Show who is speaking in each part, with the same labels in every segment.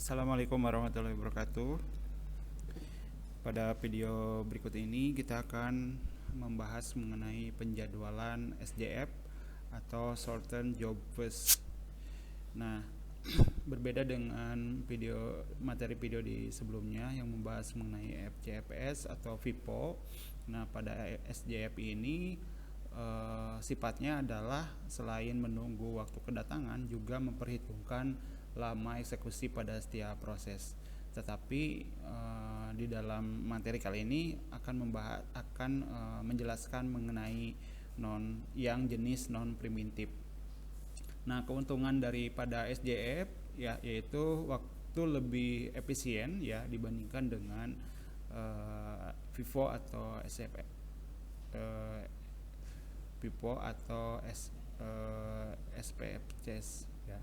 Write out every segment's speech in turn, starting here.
Speaker 1: Assalamualaikum warahmatullahi wabarakatuh. Pada video berikut ini kita akan membahas mengenai penjadwalan SJF atau Short-Term Job First. Nah, berbeda dengan materi video di sebelumnya yang membahas mengenai FJFS atau FIPO. Nah, pada SJF ini sifatnya adalah selain menunggu waktu kedatangan juga memperhitungkan lama eksekusi pada setiap proses. Tetapi di dalam materi kali ini akan menjelaskan mengenai yang jenis non primitif. Nah, keuntungan daripada SJF ya yaitu waktu lebih efisien ya dibandingkan dengan FIFO atau FIFO atau SPFCS ya.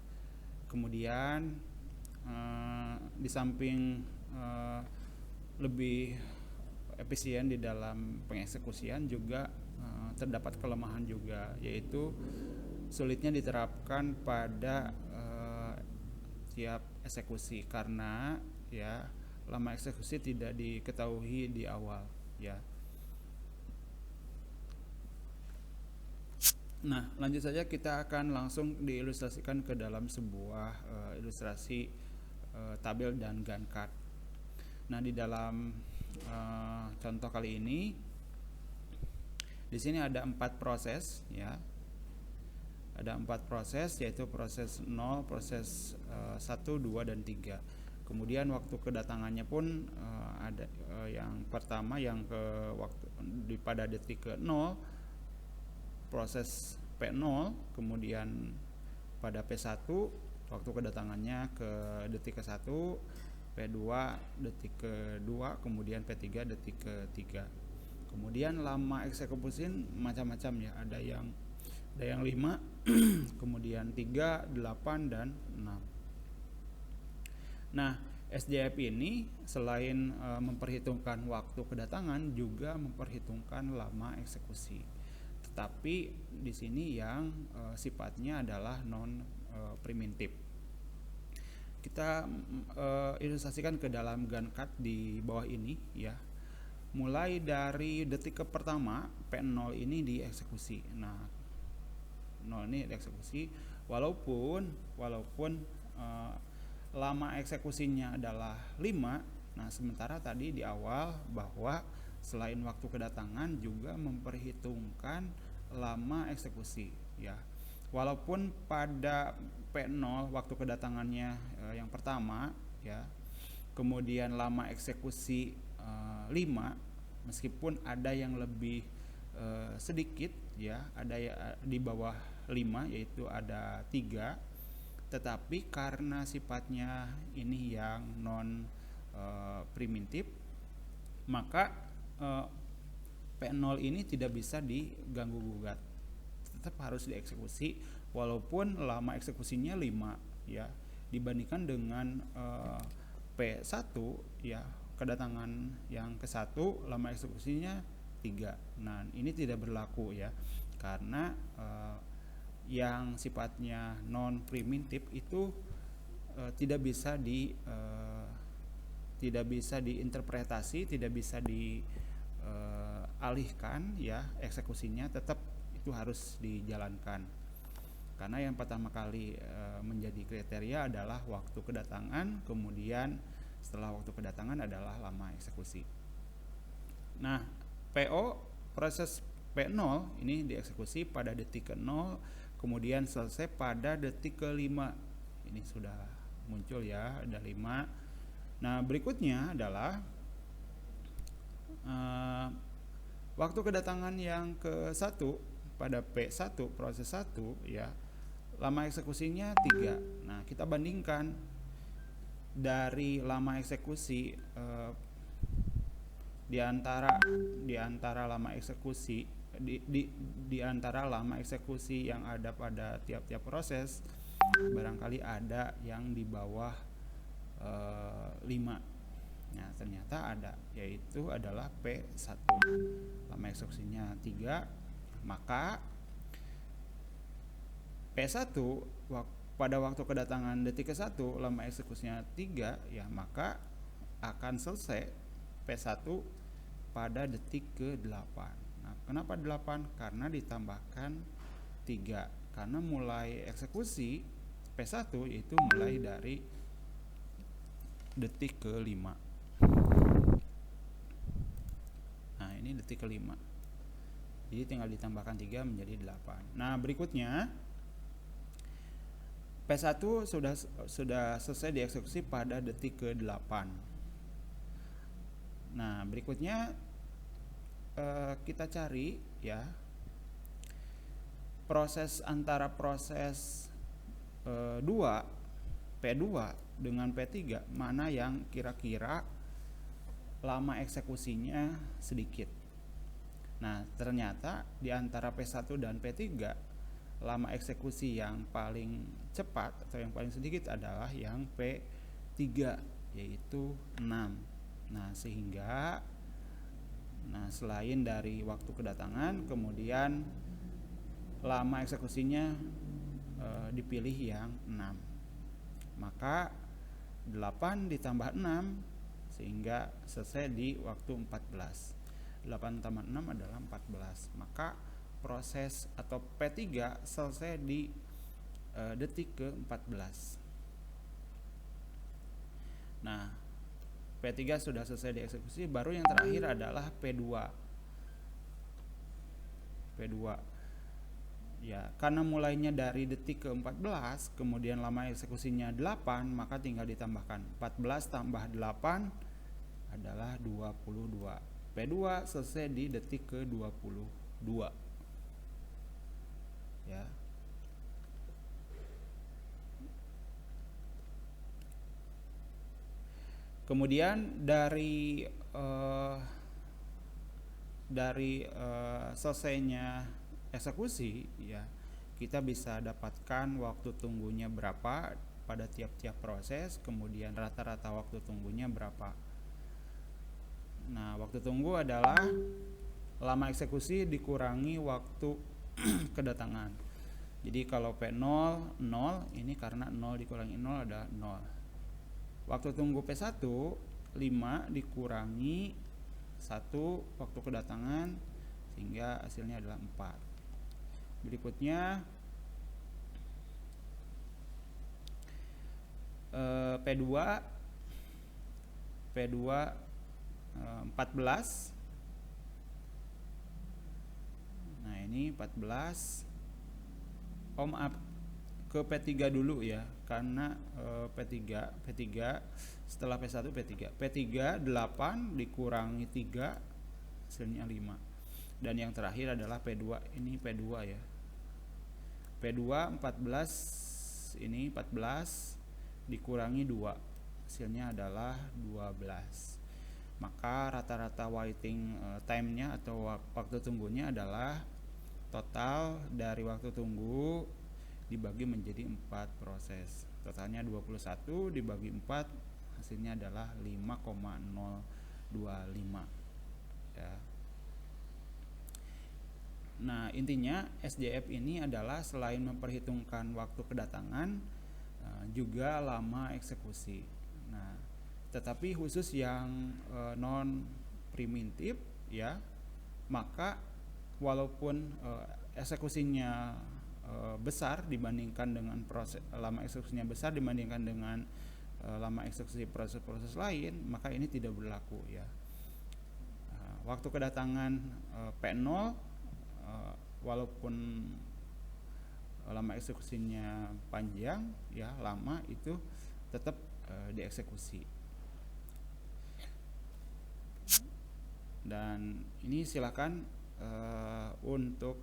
Speaker 1: Kemudian di samping lebih efisien di dalam pengeksekusian juga terdapat kelemahan juga, yaitu sulitnya diterapkan pada tiap eksekusi karena ya lama eksekusi tidak diketahui di awal ya. Nah, lanjut saja, kita akan langsung diilustrasikan ke dalam sebuah ilustrasi tabel dan Gantt chart. Nah, di dalam contoh kali ini di sini ada 4 proses ya. Ada 4 proses, yaitu proses 0, proses 1, 2 dan 3. Kemudian waktu kedatangannya pun ada yang pertama yang pada detik ke 0 proses P0, kemudian pada P1 waktu kedatangannya ke detik ke 1, P2 detik ke 2, kemudian P3 detik ke 3. Kemudian lama eksekusi macam-macam ya, ada yang 5, kemudian 3, 8 dan 6. Nah, SJF ini selain memperhitungkan waktu kedatangan juga memperhitungkan lama eksekusi. Tetapi di sini yang sifatnya adalah non primitif. Kita ilustrasikan ke dalam Gantt chart di bawah ini ya. Mulai dari detik ke pertama P0 ini dieksekusi. Nah, 0 ini dieksekusi walaupun lama eksekusinya adalah 5. Nah, sementara tadi di awal bahwa selain waktu kedatangan juga memperhitungkan lama eksekusi ya. Walaupun pada P0 waktu kedatangannya yang pertama ya, kemudian lama eksekusi 5, meskipun ada yang lebih sedikit ya, ada di bawah 5 yaitu ada 3, tetapi karena sifatnya ini yang non primitif, maka P0 ini tidak bisa diganggu gugat, tetap harus dieksekusi walaupun lama eksekusinya 5 ya, dibandingkan dengan P1 ya, kedatangan yang ke-1 lama eksekusinya 3. Nah, ini tidak berlaku ya, karena yang sifatnya non primitif itu tidak bisa diinterpretasi, tidak bisa dialihkan ya, eksekusinya tetap itu harus dijalankan. Karena yang pertama kali menjadi kriteria adalah waktu kedatangan, kemudian setelah waktu kedatangan adalah lama eksekusi. Nah, PO proses P0 ini dieksekusi pada detik ke-0, kemudian selesai pada detik ke-5. Ini sudah muncul ya, ada 5. Nah, berikutnya adalah waktu kedatangan yang ke-1 pada P1 proses 1 ya, lama eksekusinya 3. Nah, kita bandingkan dari lama eksekusi di antara lama eksekusi di antara lama eksekusi yang ada pada tiap-tiap proses, barangkali ada yang di bawah 5. Nah, ternyata ada, yaitu adalah P1, lama eksekusinya 3. Maka P1 pada waktu kedatangan detik ke-1 lama eksekusinya 3 ya, maka akan selesai P1 pada detik ke-8. Nah, kenapa 8? Karena ditambahkan 3. Karena mulai eksekusi P1 itu mulai dari detik ke-5. Nah, ini detik ke-5. Jadi tinggal ditambahkan 3 menjadi 8. Nah, berikutnya P1 sudah selesai dieksekusi pada detik ke-8. Nah, berikutnya kita cari ya proses antara proses 2 P2 dengan P3 mana yang kira-kira lama eksekusinya sedikit. Nah, ternyata di antara P1 dan P3 lama eksekusi yang paling cepat atau yang paling sedikit adalah yang P3, yaitu 6. Nah, sehingga selain dari waktu kedatangan, kemudian lama eksekusinya dipilih yang 6. Maka 8 ditambah 6 sehingga selesai di waktu 14. 8 tambah 6 adalah 14. Maka proses atau P3 selesai di detik ke-14. Nah, P3 sudah selesai dieksekusi, baru yang terakhir adalah P2. Ya, karena mulainya dari detik ke-14, kemudian lama eksekusinya 8, maka tinggal ditambahkan 14 tambah 8 adalah 22. P2 selesai di detik ke-22. Ya. Kemudian dari selesainya eksekusi ya, kita bisa dapatkan waktu tunggunya berapa pada tiap-tiap proses, kemudian rata-rata waktu tunggunya berapa. Nah, waktu tunggu adalah lama eksekusi dikurangi waktu kedatangan. Jadi kalau P0 0, ini karena 0 dikurangi 0 ada 0. Waktu tunggu P1 5 dikurangi 1 waktu kedatangan sehingga hasilnya adalah 4. Berikutnya P2 14. Nah, ini 14. Maaf, ke P3 dulu ya, karena P3 setelah P1 P3 8 dikurangi 3 hasilnya 5. Dan yang terakhir adalah P2, ini P2 ya. P2 14, ini 14 dikurangi 2 hasilnya adalah 12. Maka rata-rata waiting time-nya atau waktu tunggunya adalah total dari waktu tunggu dibagi menjadi 4 proses. Totalnya 21 dibagi 4 hasilnya adalah 5,025 ya. Nah, intinya SJF ini adalah selain memperhitungkan waktu kedatangan juga lama eksekusi. Nah, tetapi khusus yang non primitif ya, maka walaupun eksekusinya besar dibandingkan dengan proses lama eksekusinya besar dibandingkan dengan lama eksekusi proses-proses lain, maka ini tidak berlaku ya. Waktu kedatangan P0 walaupun lama eksekusinya panjang ya, lama itu tetap dieksekusi. Dan ini silakan untuk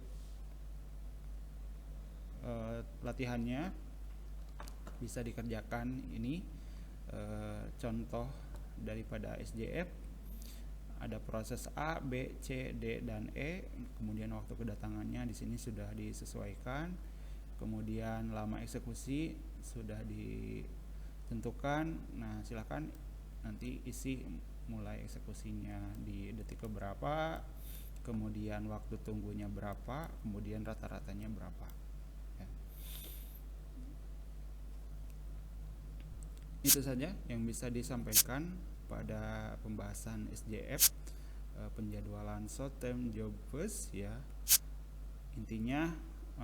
Speaker 1: latihannya bisa dikerjakan. Ini contoh daripada SJF. Ada proses A, B, C, D, dan E. Kemudian waktu kedatangannya di sini sudah disesuaikan. Kemudian lama eksekusi sudah ditentukan. Nah, silakan nanti isi mulai eksekusinya di detik keberapa, kemudian waktu tunggunya berapa, kemudian rata-ratanya berapa. Ya. Itu saja yang bisa disampaikan pada pembahasan SJF, penjadwalan short term job first ya. Intinya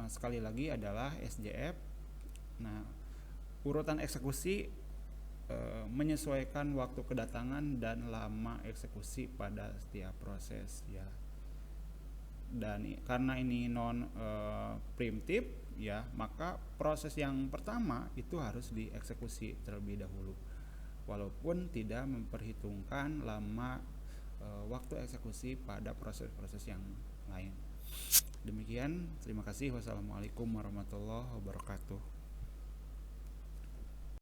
Speaker 1: sekali lagi adalah SJF. Nah, urutan eksekusi menyesuaikan waktu kedatangan dan lama eksekusi pada setiap proses ya. Dan karena ini non preemptif ya, maka proses yang pertama itu harus dieksekusi terlebih dahulu walaupun tidak memperhitungkan lama waktu eksekusi pada proses-proses yang lain. Demikian, terima kasih. Wassalamualaikum warahmatullahi wabarakatuh.